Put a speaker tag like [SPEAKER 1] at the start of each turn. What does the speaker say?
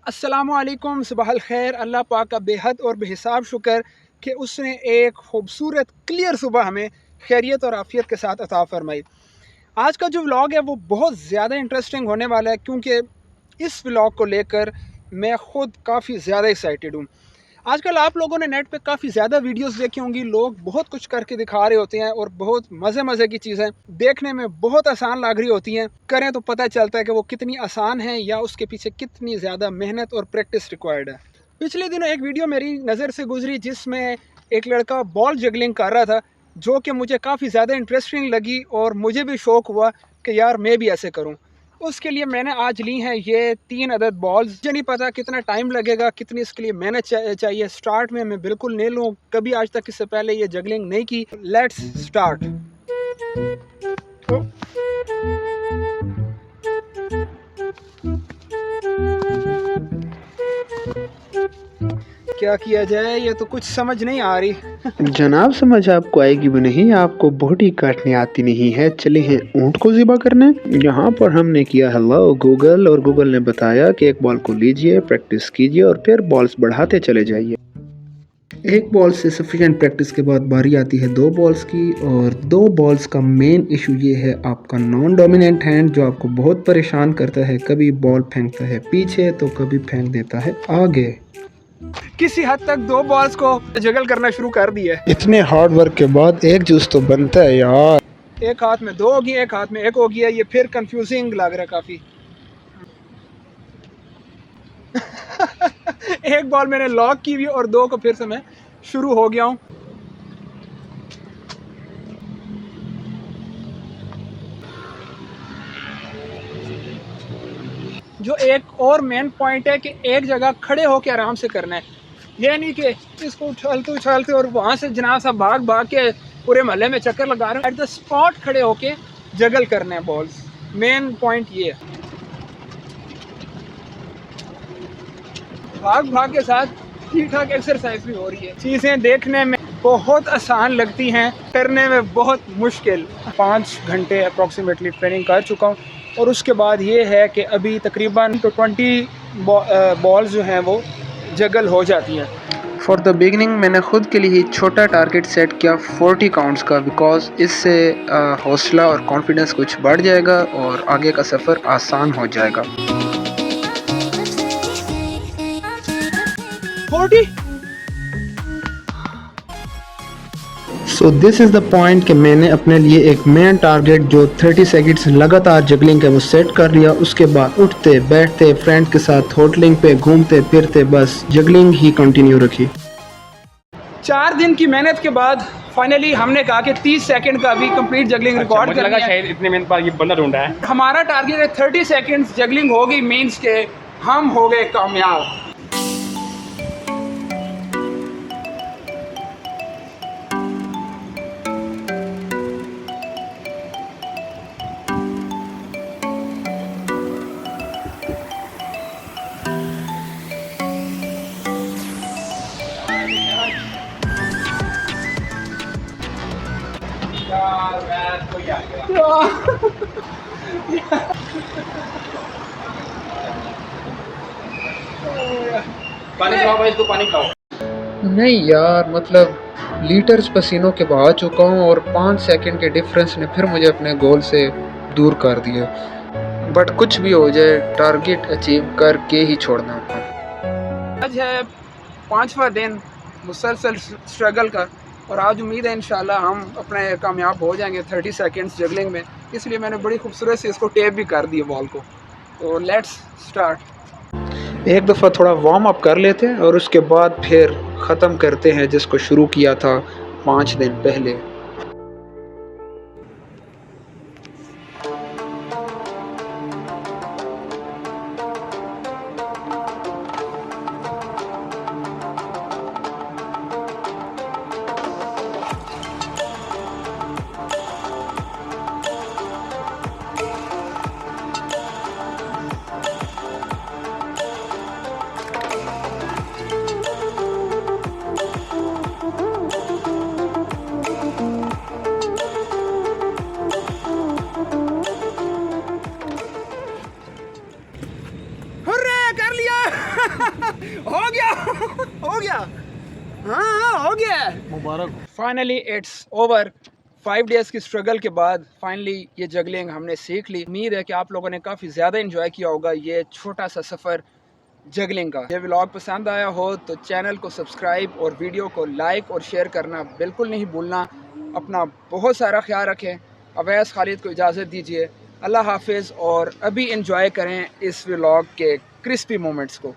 [SPEAKER 1] अस्सलामुअलैकुम, सुबह खैर। अल्लाह पाक का बेहद और बेहिसाब शुक्र कि उसने एक खूबसूरत क्लियर सुबह हमें खैरियत और आफ़ियत के साथ अता फ़रमाई। आज का जो व्लॉग है वो बहुत ज़्यादा इंटरेस्टिंग होने वाला है, क्योंकि इस व्लॉग को लेकर मैं ख़ुद काफ़ी ज़्यादा एक्साइटेड हूँ। आजकल आप लोगों ने नेट पे काफ़ी ज़्यादा वीडियोस देखी होंगी। लोग बहुत कुछ करके दिखा रहे होते हैं और बहुत मज़े की चीज़ें देखने में बहुत आसान लग रही होती हैं। करें तो पता चलता है कि वो कितनी आसान है या उसके पीछे कितनी ज़्यादा मेहनत और प्रैक्टिस रिक्वायर्ड है। पिछले दिनों एक वीडियो मेरी नज़र से गुजरी जिसमें एक लड़का बॉल जगलिंग कर रहा था, जो कि मुझे काफ़ी ज़्यादा इंटरेस्टिंग लगी और मुझे भी शौक़ हुआ कि यार मैं भी ऐसे करूँ। उसके लिए मैंने आज ली हैं ये 3 अदद बॉल्स। मुझे नहीं पता कितना टाइम लगेगा, कितनी इसके लिए मेहनत चाहिए। स्टार्ट में मैं बिल्कुल नहीं लूँ, कभी आज तक इससे पहले ये जगलिंग नहीं की। Let's start. क्या किया जाए, ये तो कुछ समझ नहीं आ रही।
[SPEAKER 2] जनाब, समझ आपको आएगी भी नहीं, आपको बोटी काटने आती नहीं है। चले हैं ऊँट को ज़िबा करने। यहाँ पर हमने किया हेलो गूगल, और गूगल ने बताया कि एक बॉल को लीजिए, प्रैक्टिस कीजिए और फिर बॉल्स बढ़ाते चले जाइए। एक बॉल से सफिशिएंट प्रैक्टिस के बाद बारी आती है 2 बॉल्स की, और 2 बॉल्स का मेन इशू ये है आपका नॉन डोमिनेंट हैंड, जो आपको बहुत परेशान करता है। कभी बॉल फेंकता है पीछे तो कभी फेंक देता है आगे।
[SPEAKER 1] किसी हद तक 2 बॉल्स को जगल करना शुरू कर दिया है।
[SPEAKER 2] इतने हार्ड वर्क के बाद एक जूस तो बनता है यार।
[SPEAKER 1] एक हाथ में 2 होगी, एक हाथ में 1 होगी है। ये फिर कंफ्यूजिंग लग रहा है काफ़ी। एक बॉल मैंने लॉक की हुई और 2 को फिर से मैं शुरू हो गया हूँ। जो एक और मेन पॉइंट है कि एक जगह खड़े होकर आराम से करना है। ये नहीं कि इसको उछालते और वहाँ से जनाब साहब भाग के पूरे महल्ले में चक्कर लगा रहे हैं। एट द स्पॉट खड़े होके जगल करना है बॉल्स। मेन पॉइंट ये है। भाग के साथ ठीक ठाक एक्सरसाइज भी हो रही है। चीज़ें देखने में बहुत आसान लगती हैं, करने में बहुत मुश्किल। 5 घंटे अप्रॉक्सीमेटली ट्रेनिंग कर चुका हूँ, और उसके बाद ये है कि अभी तकरीबन 20 बॉल्स जो हैं वो जगल हो जाती हैं।
[SPEAKER 2] फॉर द बिगनिंग मैंने खुद के लिए छोटा टारगेट सेट किया 40 काउंट्स का, बिकॉज इससे हौसला और कॉन्फिडेंस कुछ बढ़ जाएगा और आगे का सफ़र आसान हो जाएगा।
[SPEAKER 1] 40।
[SPEAKER 2] So this is the point कि मैंने अपने लिए एक मेन टारगेट जो 30 सेकंड्स लगातार जगलिंग है वो सेट कर लिया। उसके बाद उठते बैठते फ्रेंड के साथ होटलिंग पे घूमते फिरते बस जगलिंग ही कंटिन्यू रखी।
[SPEAKER 1] 4 दिन की मेहनत के बाद फाइनली हमने कहा कि 30 सेकंड का भी कंप्लीट जगलिंग रिकॉर्ड करना है।
[SPEAKER 3] शायद इतने मेहनत बाद ये बंदा ढूंढा है।
[SPEAKER 1] हमारा टारगेट है 30 सेकंड्स जगलिंग होगी, मीन्स के हम हो गए कामयाब।
[SPEAKER 3] पानी पिलाओ भाई, इसको पानी पिलाओ।
[SPEAKER 2] नहीं यार, मतलब लीटर्स पसीनों के बहा चुका हूँ, और 5 सेकंड के डिफरेंस ने फिर मुझे अपने गोल से दूर कर दिया। बट कुछ भी हो जाए, टारगेट अचीव करके ही छोड़ना है।
[SPEAKER 1] आज है 5वां दिन मुसलसल स्ट्रगल का, और आज उम्मीद है इंशाल्लाह हम अपने कामयाब हो जाएंगे 30 सेकंड्स जगलिंग में। इसलिए मैंने बड़ी खूबसूरत से इसको टेप भी कर दिया बॉल को। तो लेट्स स्टार्ट।
[SPEAKER 2] एक दफ़ा थोड़ा वार्म अप कर लेते हैं और उसके बाद फिर ख़त्म करते हैं जिसको शुरू किया था 5 दिन पहले।
[SPEAKER 1] हो गया हो गया, हाँ हो गया मुबारक। Finally it's over. 5 डेज़ की स्ट्रगल के बाद फाइनली ये जगलिंग हमने सीख ली। उम्मीद है कि आप लोगों ने काफ़ी ज़्यादा इंजॉय किया होगा ये छोटा सा सफ़र जगलिंग का। ये व्लॉग पसंद आया हो तो चैनल को सब्सक्राइब और वीडियो को लाइक और शेयर करना बिल्कुल नहीं भूलना। अपना बहुत सारा ख्याल रखें। अवैस खालिद को इजाज़त दीजिए। अल्लाह हाफिज़ और अभी इंजॉय करें इस व्लॉग के क्रिस्पी मोमेंट्स को।